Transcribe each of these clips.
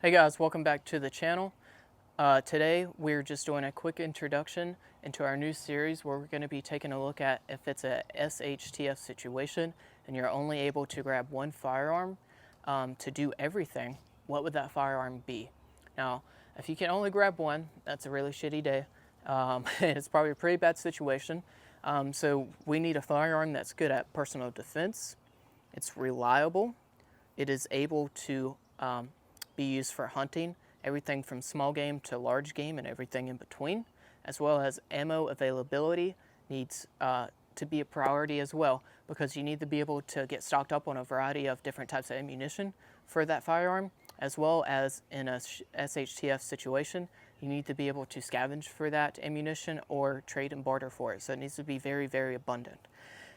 Hey guys, welcome back to the channel. Today we're just doing a quick introduction into our new series where we're going to be taking a look at if it's a SHTF situation and you're only able to grab one firearm to do everything, what would that firearm be? Now, if you can only grab one, that's a really shitty day. It's probably a pretty bad situation. So we need a firearm that's good at personal defense. It's reliable. It is able to be used for hunting, everything from small game to large game and everything in between, as well as ammo availability needs to be a priority as well, because you need to be able to get stocked up on a variety of different types of ammunition for that firearm, as well as in a SHTF situation, you need to be able to scavenge for that ammunition or trade and barter for it. So it needs to be very, very abundant.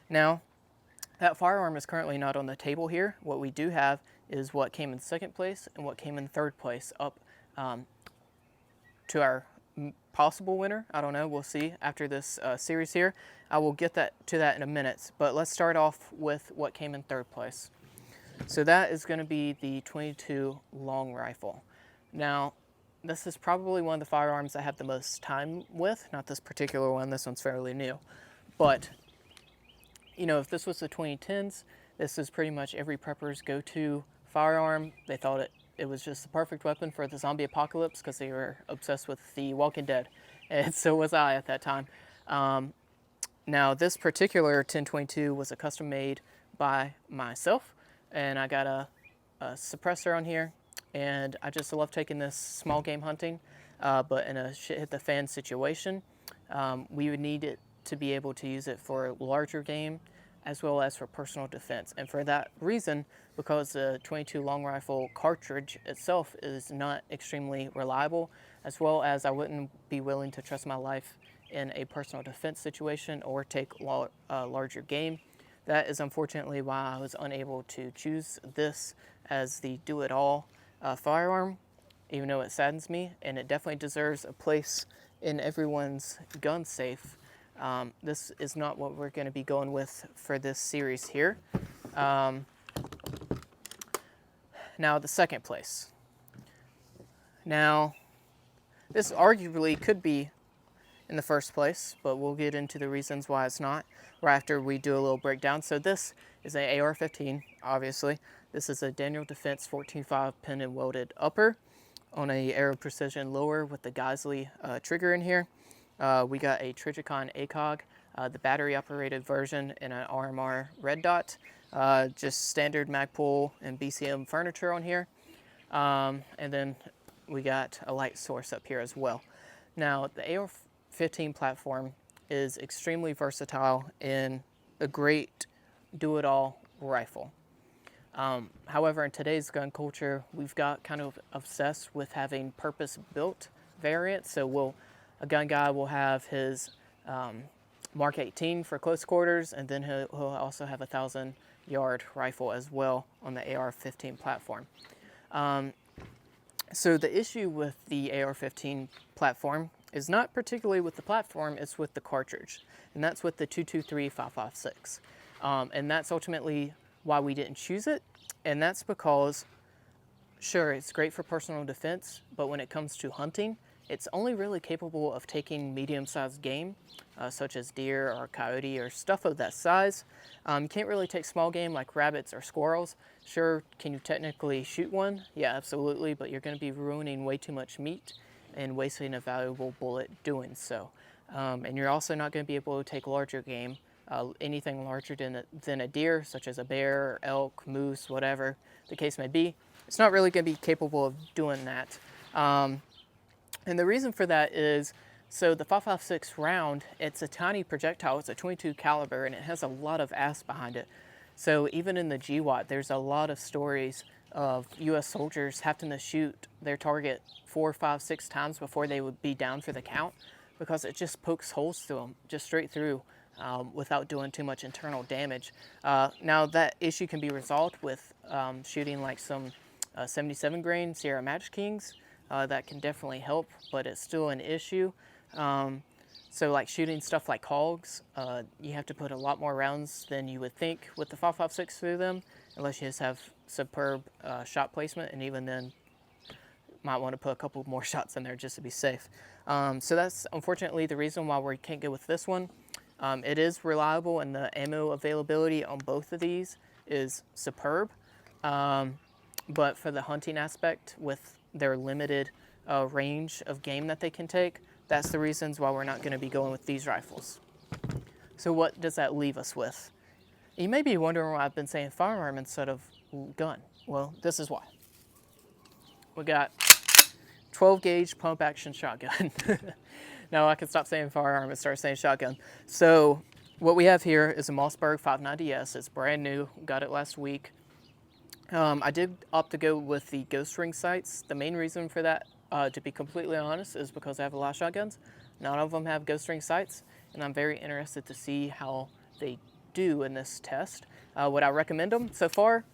Now, that firearm is currently not on the table here. What we do have is what came in second place and what came in third place up to our possible winner. I don't know, we'll see after this series here. I will get to that in a minute, but let's start off with what came in third place. So that is going to be the 22 long rifle. Now, this is probably one of the firearms I have the most time with, not this particular one, this one's fairly new, but you know, if this was the 2010s, this is pretty much every prepper's go-to firearm. They thought it was just the perfect weapon for the zombie apocalypse because they were obsessed with The Walking Dead, and so was I at that time. Now, this particular 1022 was a custom made by myself, and I got a suppressor on here, and I just love taking this small game hunting, but in a shit hit the fan situation, we would need it to be able to use it for larger game as well as for personal defense. And for that reason, because the 22 long rifle cartridge itself is not extremely reliable, as well as I wouldn't be willing to trust my life in a personal defense situation or take larger game, that is unfortunately why I was unable to choose this as the do-it-all firearm, even though it saddens me, and it definitely deserves a place in everyone's gun safe. This is not what we're going to be going with for this series here. Now, the second place. Now, this arguably could be in the first place, but we'll get into the reasons why it's not right after we do a little breakdown. So this is an AR-15, obviously. This is a Daniel Defense 14.5 pin and welded upper on a Aero Precision lower with the Geisley trigger in here. We got a Trijicon ACOG, the battery operated version, and an RMR red dot, just standard Magpul and BCM furniture on here. And then we got a light source up here as well. Now, the AR-15 platform is extremely versatile and a great do-it-all rifle. However, in today's gun culture, we've got kind of obsessed with having purpose-built variants. So a gun guy will have his Mark 18 for close quarters, and then he'll also have a 1,000-yard rifle as well on the AR-15 platform. So the issue with the AR-15 platform is not particularly with the platform, it's with the cartridge, and that's with the 223-556. And that's ultimately why we didn't choose it, and that's because, sure, it's great for personal defense, but when it comes to hunting, it's only really capable of taking medium-sized game, such as deer or coyote or stuff of that size. You can't really take small game like rabbits or squirrels. Sure, can you technically shoot one? Yeah, absolutely, but you're going to be ruining way too much meat and wasting a valuable bullet doing so. And you're also not going to be able to take larger game, anything larger than a deer, such as a bear, or elk, moose, whatever the case may be. It's not really going to be capable of doing that. And the reason for that is, so the 5.56 round, it's a tiny projectile, it's a 22 caliber, and it has a lot of ass behind it. So even in the GWAT, there's a lot of stories of US soldiers having to shoot their target 4, 5, 6 times before they would be down for the count, because it just pokes holes through them, just straight through, without doing too much internal damage. Now that issue can be resolved with shooting like some 77 grain Sierra Match Kings. That can definitely help, but it's still an issue. So like shooting stuff like hogs, you have to put a lot more rounds than you would think with the 5.56 through them, unless you just have superb shot placement, and even then might want to put a couple more shots in there just to be safe. So that's unfortunately the reason why we can't go with this one. It is reliable, and the ammo availability on both of these is superb. But for the hunting aspect, with their limited range of game that they can take, that's the reasons why we're not going to be going with these rifles. So what does that leave us with? You may be wondering why I've been saying firearm instead of gun. Well, this is why. We got 12 gauge pump action shotgun. Now I can stop saying firearm and start saying shotgun. So what we have here is a Mossberg 590S. It's brand new, got it last week. I did opt to go with the ghost ring sights. The main reason for that, to be completely honest, is because I have a lot of shotguns. None of them have ghost ring sights, and I'm very interested to see how they do in this test. Would I recommend them so far?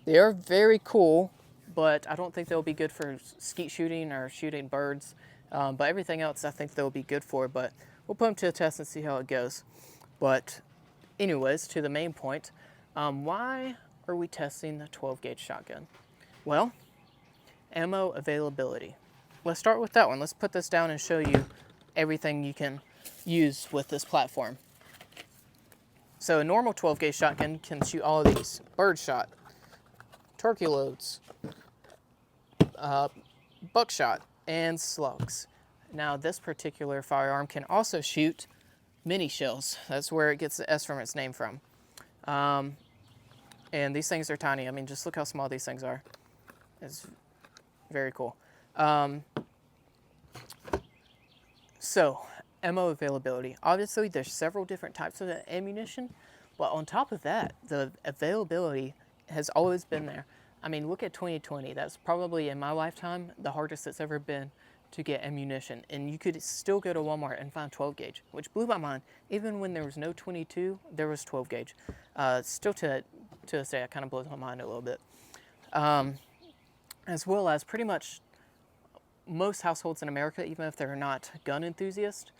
They are very cool, but I don't think they'll be good for skeet shooting or shooting birds. But everything else I think they'll be good for, but we'll put them to a test and see how it goes. But anyways, to the main point, why are we testing the 12 gauge shotgun? Well, ammo availability. Let's start with that one. Let's put this down and show you everything you can use with this platform. So a normal 12 gauge shotgun can shoot all of these: birdshot, turkey loads, buckshot, and slugs. Now this particular firearm can also shoot mini shells. That's where it gets the S from its name from. And these things are tiny. I mean, just look how small these things are. It's very cool. So, ammo availability. Obviously, there's several different types of ammunition, but on top of that, the availability has always been there. I mean, look at 2020. That's probably, in my lifetime, the hardest it's ever been to get ammunition. And you could still go to Walmart and find 12 gauge, which blew my mind. Even when there was no 22, there was 12 gauge. Still to this day, it kind of blows my mind a little bit. As well as pretty much most households in America, even if they're not gun enthusiasts,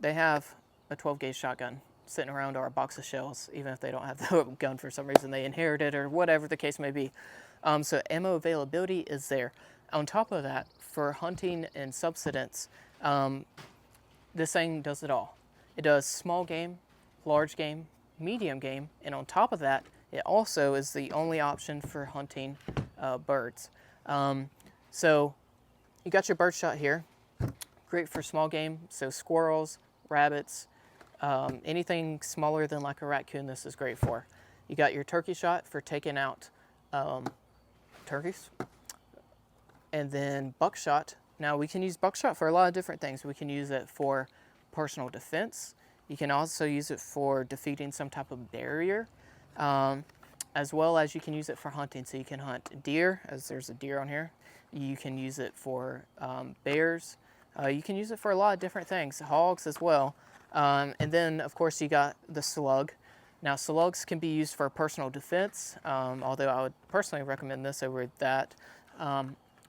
they have a 12 gauge shotgun sitting around, or a box of shells, even if they don't have the gun for some reason, they inherited or whatever the case may be. So ammo availability is there. On top of that, for hunting and subsistence, this thing does it all. It does small game, large game, medium game, and on top of that, it also is the only option for hunting birds. So you got your birdshot here, great for small game, so squirrels, rabbits, anything smaller than like a raccoon, this is great for. You got your turkey shot for taking out turkeys. And then buckshot. Now we can use buckshot for a lot of different things. We can use it for personal defense. You can also use it for defeating some type of barrier, as well as you can use it for hunting. So you can hunt deer, as there's a deer on here. You can use it for bears. You can use it for a lot of different things, hogs as well. And then, of course, you got the slug. Now, slugs can be used for personal defense, although I would personally recommend this over that.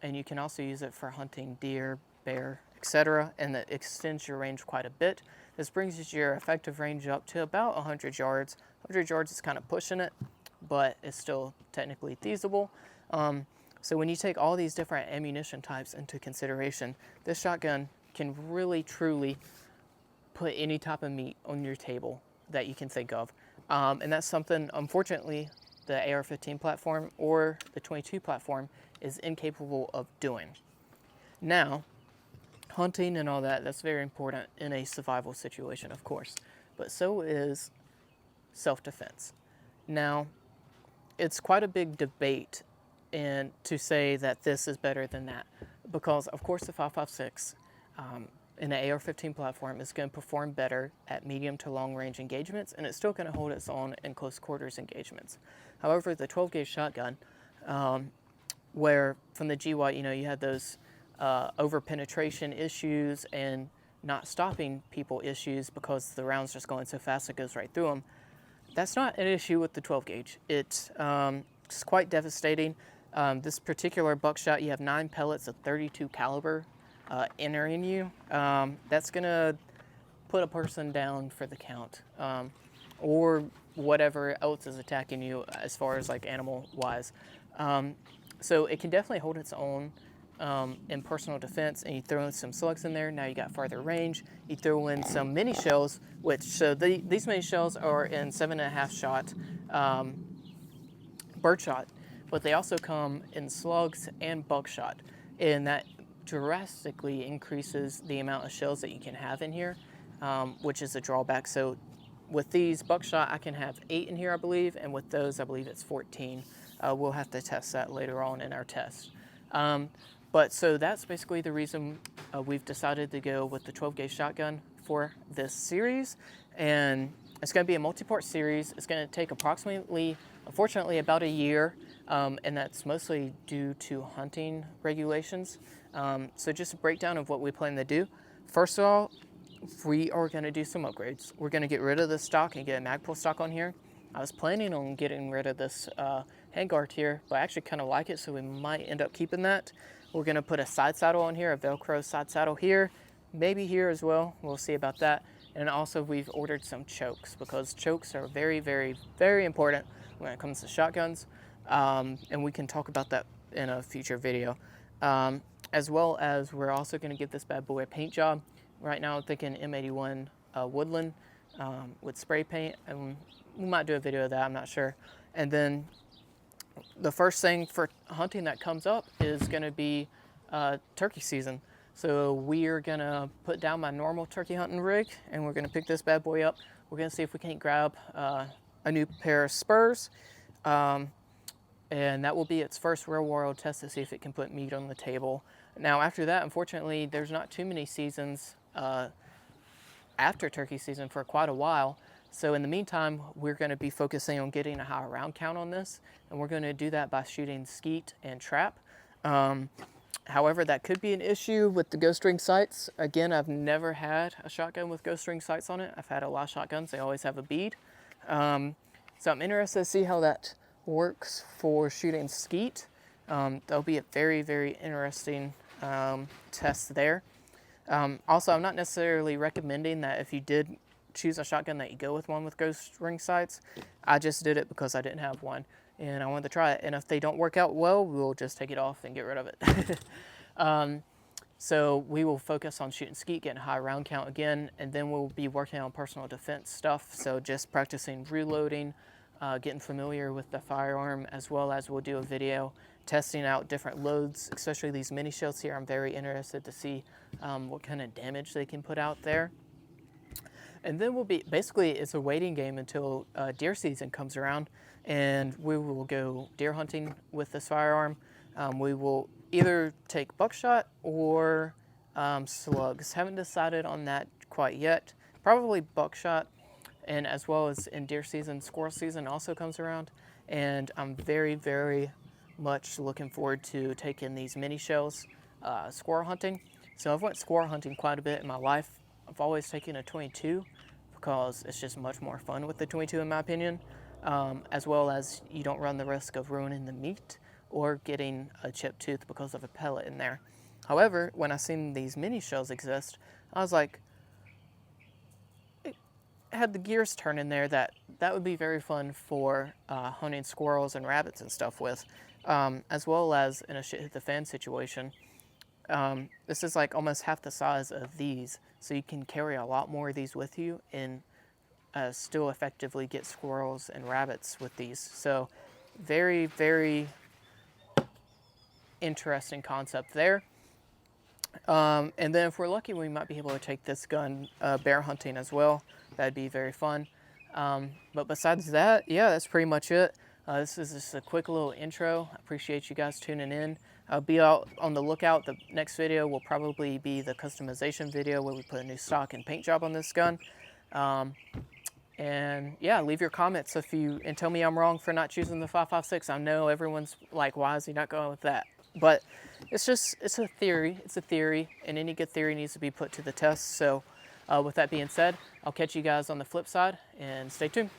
And you can also use it for hunting deer, bear, etc., and it extends your range quite a bit. This brings your effective range up to about 100 yards. 100 yards is kind of pushing it, but it's still technically feasible. So when you take all these different ammunition types into consideration, this shotgun can really, truly put any type of meat on your table that you can think of. And that's something, unfortunately, the AR-15 platform or the 22 platform is incapable of doing. Now, hunting and all that, that's very important in a survival situation, of course, but so is self-defense. Now, it's quite a big debate and to say that this is better than that, because of course the 5.56 in an AR-15 platform is going to perform better at medium to long range engagements, and it's still going to hold its own in close quarters engagements. However, the 12 gauge shotgun, where from the GY, you had those over penetration issues and not stopping people issues because the round's just going so fast it goes right through them. That's not an issue with the 12 gauge. It's quite devastating. This particular buckshot, you have 9 pellets of 32 caliber entering you. That's gonna put a person down for the count, or whatever else is attacking you as far as like animal wise. So it can definitely hold its own in personal defense, and you throw in some slugs in there, now you got farther range. You throw in some mini shells, which, so these mini shells are in 7.5 shot birdshot, but they also come in slugs and buckshot, and that drastically increases the amount of shells that you can have in here, which is a drawback. So with these buckshot, I can have 8 in here, I believe, and with those, I believe it's 14. We'll have to test that later on in our test. But so that's basically the reason we've decided to go with the 12 gauge shotgun for this series, and it's going to be a multi-part series. It's going to take approximately, unfortunately, about a year, and that's mostly due to hunting regulations. So just a breakdown of what we plan to do. First of all, we are going to do some upgrades. We're going to get rid of this stock and get a Magpul stock on here. I was planning on getting rid of this handguard here, but I actually kind of like it, so we might end up keeping that. We're going to put a side saddle on here, a Velcro side saddle here, maybe here as well. We'll see about that. And also we've ordered some chokes, because chokes are very, very, very important when it comes to shotguns. And we can talk about that in a future video. As well as we're also going to give this bad boy a paint job. Right now I'm thinking M81 Woodland with spray paint, and we might do a video of that, I'm not sure. And then the first thing for hunting that comes up is going to be turkey season. So we are going to put down my normal turkey hunting rig, and we're going to pick this bad boy up. We're going to see if we can't grab a new pair of spurs, and that will be its first real world test to see if it can put meat on the table. Now after that, unfortunately, there's not too many seasons after turkey season for quite a while. So in the meantime, we're going to be focusing on getting a higher round count on this, and we're going to do that by shooting skeet and trap. However, that could be an issue with the ghost ring sights. Again, I've never had a shotgun with ghost ring sights on it. I've had a lot of shotguns, they always have a bead. So I'm interested to see how that works for shooting skeet. That'll be a very, very interesting test there. Also, I'm not necessarily recommending that if you did choose a shotgun that you go with one with ghost ring sights. I just did it because I didn't have one and I wanted to try it. And if they don't work out well, we'll just take it off and get rid of it. So we will focus on shooting skeet, getting a high round count again, and then we'll be working on personal defense stuff. So just practicing reloading, getting familiar with the firearm, as well as we'll do a video testing out different loads, especially these mini shells here. I'm very interested to see what kind of damage they can put out there. And then we'll be, basically it's a waiting game until deer season comes around, and we will go deer hunting with this firearm. We will either take buckshot or slugs. Haven't decided on that quite yet. Probably buckshot, and as well as in deer season, squirrel season also comes around. And I'm very, very much looking forward to taking these mini shells squirrel hunting. So I've went squirrel hunting quite a bit in my life. I've always taken a 22 because it's just much more fun with the 22 in my opinion, as well as you don't run the risk of ruining the meat or getting a chipped tooth because of a pellet in there. However, when I seen these mini shells exist, I was like, it had the gears turn in there that would be very fun for hunting squirrels and rabbits and stuff with, as well as in a shit hit the fan situation. This is like almost half the size of these, so you can carry a lot more of these with you and still effectively get squirrels and rabbits with these. So very, very interesting concept there. And then if we're lucky, we might be able to take this gun bear hunting as well. That'd be very fun. But besides that, yeah, that's pretty much it. This is just a quick little intro. I appreciate you guys tuning in. I'll be out on the lookout. The next video will probably be the customization video where we put a new stock and paint job on this gun. And yeah, leave your comments and tell me I'm wrong for not choosing the 5.56. I know everyone's like, why is he not going with that? But it's a theory. It's a theory, and any good theory needs to be put to the test. So with that being said, I'll catch you guys on the flip side, and stay tuned.